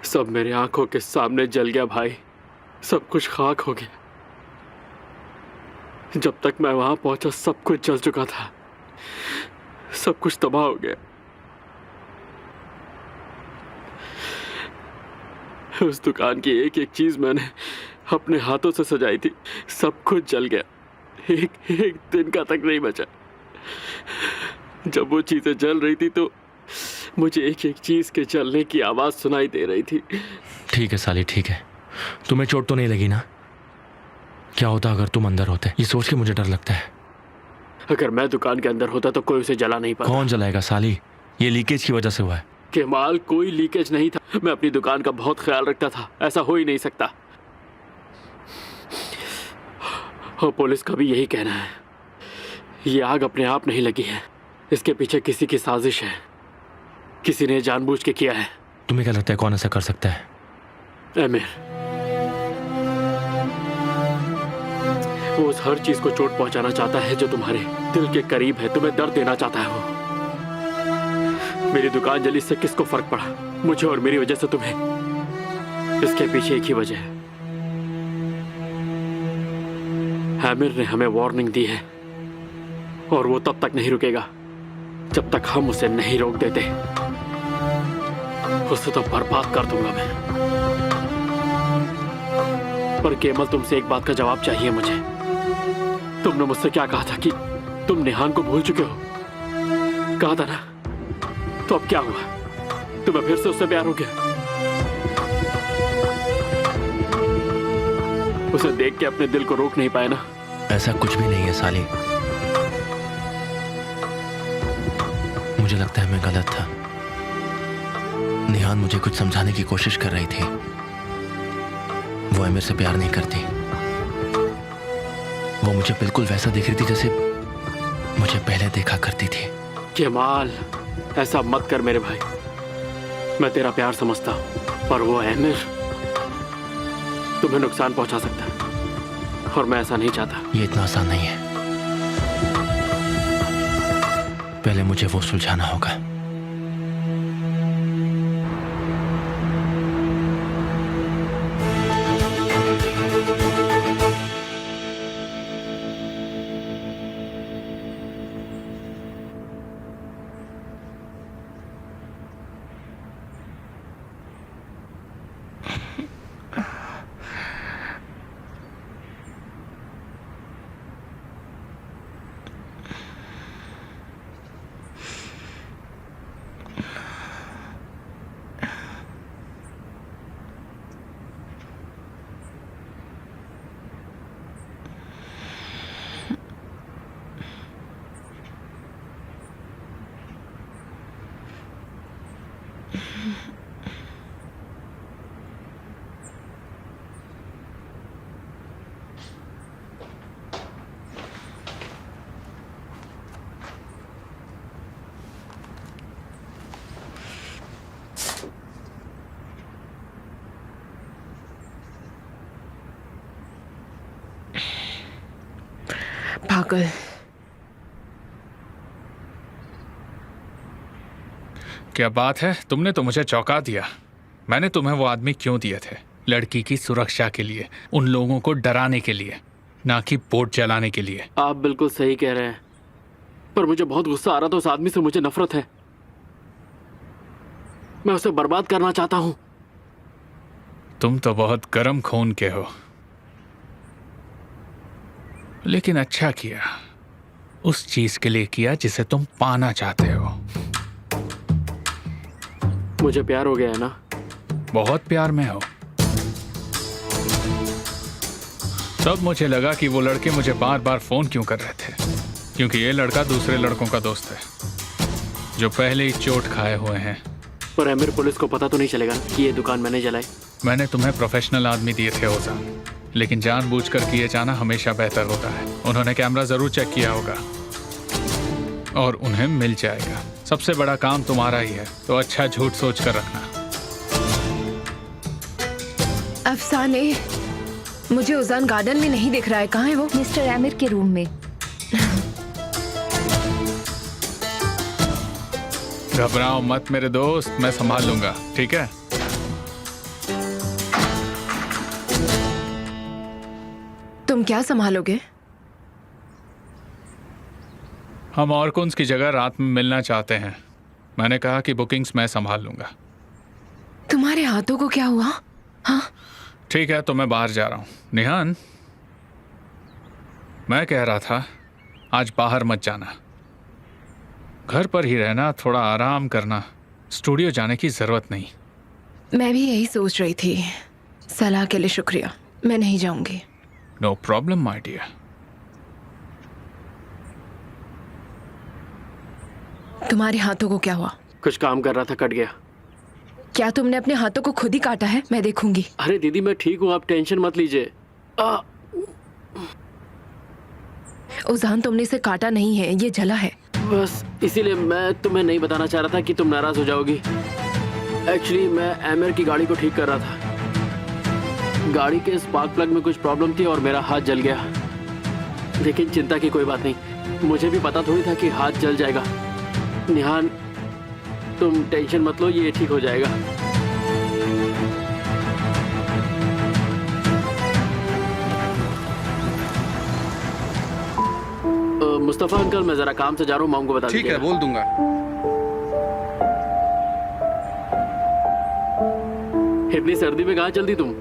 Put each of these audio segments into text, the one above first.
सब मेरे आंखों के सामने जल गया भाई, सब कुछ खाक हो गया। जब तक मैं वहां पहुंचा सब कुछ जल चुका था, सब कुछ तबाह हो गया। उस दुकान की एक एक चीज मैंने अपने हाथों से सजाई थी, सब कुछ जल गया। एक एक दिन का तक नहीं बचा। जब वो चीजें जल रही थी तो मुझे एक एक चीज के जलने की आवाज सुनाई दे रही थी। ठीक है साली, ठीक है। तुम्हें चोट तो नहीं लगी ना? क्या होता अगर तुम अंदर होते? ये सोच के मुझे डर लगता है। अगर मैं दुकान के अंदर होता तो कोई उसे जला नहीं पाता। कौन जलाएगा साली? ये लीकेज की वजह से हुआ है। केमाल, कोई लीकेज नहीं था। मैं अपनी दुकान का बहुत ख्याल रखता था, ऐसा हो ही नहीं सकता। और पुलिस का भी यही कहना है। ये आग अपने आप नहीं लगी है, इसके पीछे किसी की साजिश है, किसी ने जानबूझ के किया है। तुम्हें क्या लगता है कौन ऐसा कर सकता है? आमिर, वो उस हर चीज को चोट पहुंचाना चाहता है जो तुम्हारे दिल के करीब है, तुम्हें दर्द देना चाहता है। वो मेरी दुकान जली, इससे किसको फर्क पड़ा? मुझे और मेरी वजह से तुम्हें। इसके पीछे एक ही वजह है। आमिर ने हमें वार्निंग दी है और वो तब तक नहीं रुकेगा जब तक हम उसे नहीं रोक देते। उसे तो बर्बाद कर दूंगा मैं। पर केवल तुमसे एक बात का जवाब चाहिए मुझे। तुमने मुझसे क्या कहा था कि तुम निहान को भूल चुके हो? कहा था ना? तो अब क्या हुआ? तुम्हें फिर से उससे प्यार हो गया? उसे देख के अपने दिल को रोक नहीं पाए ना? ऐसा कुछ भी नहीं है साली। मुझे लगता है मैं गलत था। निहान मुझे कुछ समझाने की कोशिश कर रही थी। वो आमिर से प्यार नहीं करती। वो मुझे बिल्कुल वैसा दिख रही थी जैसे मुझे पहले देखा करती थी। केमाल, ऐसा मत कर मेरे भाई। मैं तेरा प्यार समझता हूं, पर वो आमिर तुम्हें नुकसान पहुंचा सकता है और मैं ऐसा नहीं चाहता। ये इतना आसान नहीं है। पहले मुझे वो सुलझाना होगा। पागल। क्या बात है, तुमने तो मुझे चौंका दिया। मैंने तुम्हें वो आदमी क्यों दिए थे? लड़की की सुरक्षा के लिए, उन लोगों को डराने के लिए, ना कि बोट जलाने के लिए। आप बिल्कुल सही कह रहे हैं, पर मुझे बहुत गुस्सा आ रहा था। उस आदमी से मुझे नफरत है। मैं उसे बर्बाद करना चाहता हूं। तुम तो बहुत गर्म खून के हो, लेकिन अच्छा किया। उस चीज के लिए किया जिसे तुम पाना चाहते हो। मुझे प्यार हो गया है ना? बहुत प्यार में हो। तब मुझे लगा कि वो लड़के मुझे बार बार फोन क्यों कर रहे थे, क्योंकि ये लड़का दूसरे लड़कों का दोस्त है जो पहले ही चोट खाए हुए हैं। पर आमिर, पुलिस को पता तो नहीं चलेगा कि ये दुकान मैंने जलाई? मैंने तुम्हें प्रोफेशनल आदमी दिए थे ओजान, लेकिन जानबूझकर किए जाना हमेशा बेहतर होता है। उन्होंने कैमरा जरूर चेक किया होगा और उन्हें मिल जाएगा। सबसे बड़ा काम तुम्हारा ही है, तो अच्छा झूठ सोच कर रखना। अफसाने, मुझे उजान गार्डन में नहीं दिख रहा है। कहाँ है वो? मिस्टर आमिर के रूम में। घबराओ मत मेरे दोस्त, मैं संभाल लूंगा, ठीक है? तुम क्या संभालोगे? हम ऑर्कुन्स की जगह रात में मिलना चाहते हैं। मैंने कहा कि बुकिंग्स मैं संभाल लूंगा। तुम्हारे हाथों को क्या हुआ? हाँ, ठीक है, तो मैं बाहर जा रहा हूँ। निहान, मैं कह रहा था आज बाहर मत जाना, घर पर ही रहना, थोड़ा आराम करना। स्टूडियो जाने की जरूरत नहीं। मैं भी यही सोच रही थी। सलाह के लिए शुक्रिया, मैं नहीं जाऊंगी। No problem my dear. तुम्हारे हाथों को क्या हुआ? कुछ काम कर रहा था, कट गया। क्या तुमने अपने हाथों को खुद ही काटा है? मैं देखूंगी। अरे दीदी मैं ठीक हूँ, आप टेंशन मत लीजिए। उजान, तुमने इसे काटा नहीं है, ये जला है। बस इसीलिए मैं तुम्हें नहीं बताना चाह रहा था कि तुम नाराज हो जाओगी। एक्चुअली मैं एमर की गाड़ी को ठीक कर रहा था। गाड़ी के स्पार्क प्लग में कुछ प्रॉब्लम थी और मेरा हाथ जल गया। लेकिन चिंता की कोई बात नहीं, मुझे भी पता थोड़ी था कि हाथ जल जाएगा। निहान, तुम टेंशन मत लो, ये ठीक हो जाएगा। मुस्तफा अंकल, मैं जरा काम से जा रहा हूँ, माम को बता ठीक है, दीजिएगा। बोल दूंगा। इतनी सर्दी में कहाँ चलती तुम?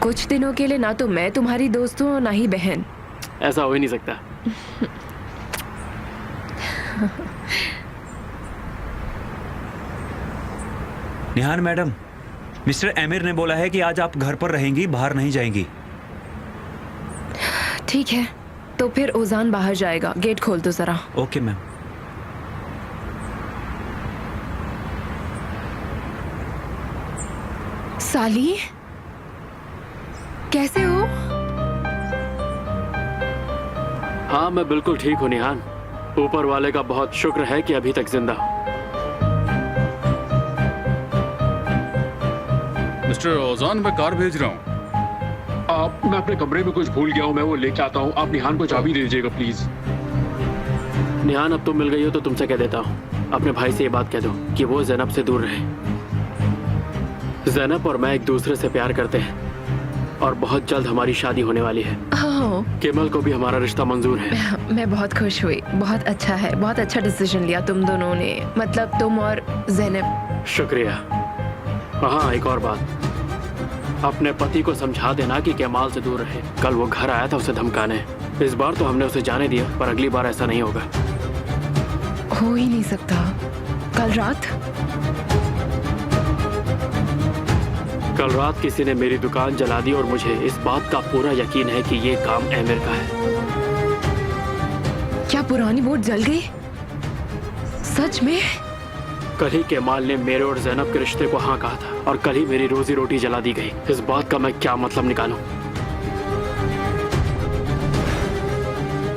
कुछ दिनों के लिए ना तो मैं तुम्हारी दोस्त हूँ ना ही बहन। ऐसा हो ही नहीं सकता। निहान मैडम, मिस्टर एमिर ने बोला है कि आज आप घर पर रहेंगी, बाहर नहीं जाएंगी। ठीक है, तो फिर ओजान बाहर जाएगा। गेट खोल दो जरा। Okay ma'am. साली, कैसे हो? हाँ मैं बिल्कुल ठीक हूँ निहान। ऊपर वाले का बहुत शुक्र है कि अभी तक जिंदा हूँ। मिस्टर ओजान, मैं कार भेज रहा हूँ। मैं अपने कमरे में कुछ भूल गया हूँ, मैं वो लेके आता हूँ। आप निहान को चाबी दे दीजिएगा प्लीज। निहान, अब तुम मिल गई हो तो तुमसे कह देता हूँ, अपने भाई से ये बात कह दो कि वो जैनब से दूर रहे। जैनब और मैं एक दूसरे से प्यार करते हैं और बहुत जल्द हमारी शादी होने वाली है। ओह, केमल को भी हमारा रिश्ता मंजूर है। मैं बहुत खुश हुई। बहुत अच्छा है, बहुत अच्छा डिसीजन लिया तुम दोनों ने, मतलब तुम और जैनब। शुक्रिया। हाँ, एक और बात, अपने पति को समझा देना कि केमाल से दूर रहे। कल वो घर आया था उसे धमकाने। इस बार तो हमने उसे जाने दिया, पर अगली बार ऐसा नहीं होगा। हो ही नहीं सकता। कल रात किसी ने मेरी दुकान जला दी और मुझे इस बात का पूरा यकीन है कि ये काम एमिर का है। क्या पुरानी बोट जल गई? सच में? कल ही केमाल ने मेरे और जैनब के रिश्ते को हाँ कहा था और कल ही मेरी रोजी रोटी जला दी गई। इस बात का मैं क्या मतलब निकालूं?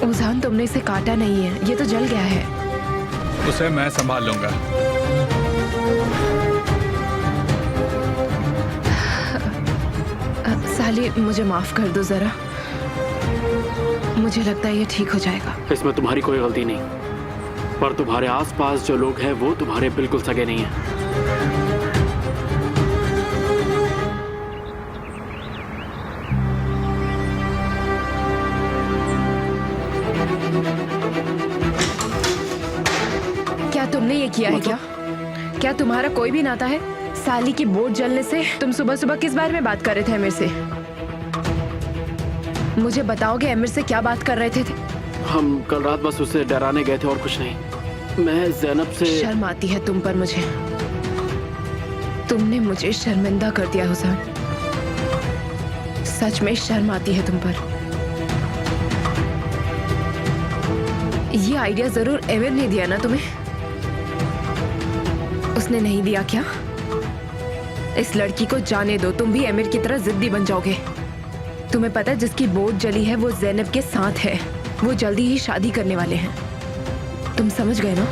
उजान, तुमने इसे काटा नहीं है, ये तो जल गया है। उसे मैं संभाल लूंगा। साली, मुझे माफ कर दो जरा। मुझे लगता है ये ठीक हो जाएगा। इसमें तुम्हारी कोई गलती नहीं, पर तुम्हारे आसपास जो लोग हैं वो तुम्हारे बिल्कुल सगे नहीं हैं। क्या तुमने ये किया है? क्या तुम्हारा कोई भी नाता है? साली की बोट जलने से तुम सुबह सुबह किस बारे में बात कर रहे थे एमिर से? मुझे बताओगे एमिर से क्या बात कर रहे थे? हम कल रात बस उसे डराने गए थे और कुछ नहीं। मैं जैनब से। शर्म आती है तुम पर मुझे। तुमने मुझे शर्मिंदा कर दिया हुसैन। सच में शर्म आती है तुम पर। ये आइडिया जरूर एमिर ने दिया ना तुम्हें? उसने नहीं दिया क्या? इस लड़की को जाने दो, तुम भी एमिर की तरह जिद्दी बन जाओगे। तुम्हें पता है जिसकी बोट जली है वो जैनब के साथ है। वो जल्दी ही शादी करने वाले हैं। तुम समझ गए ना?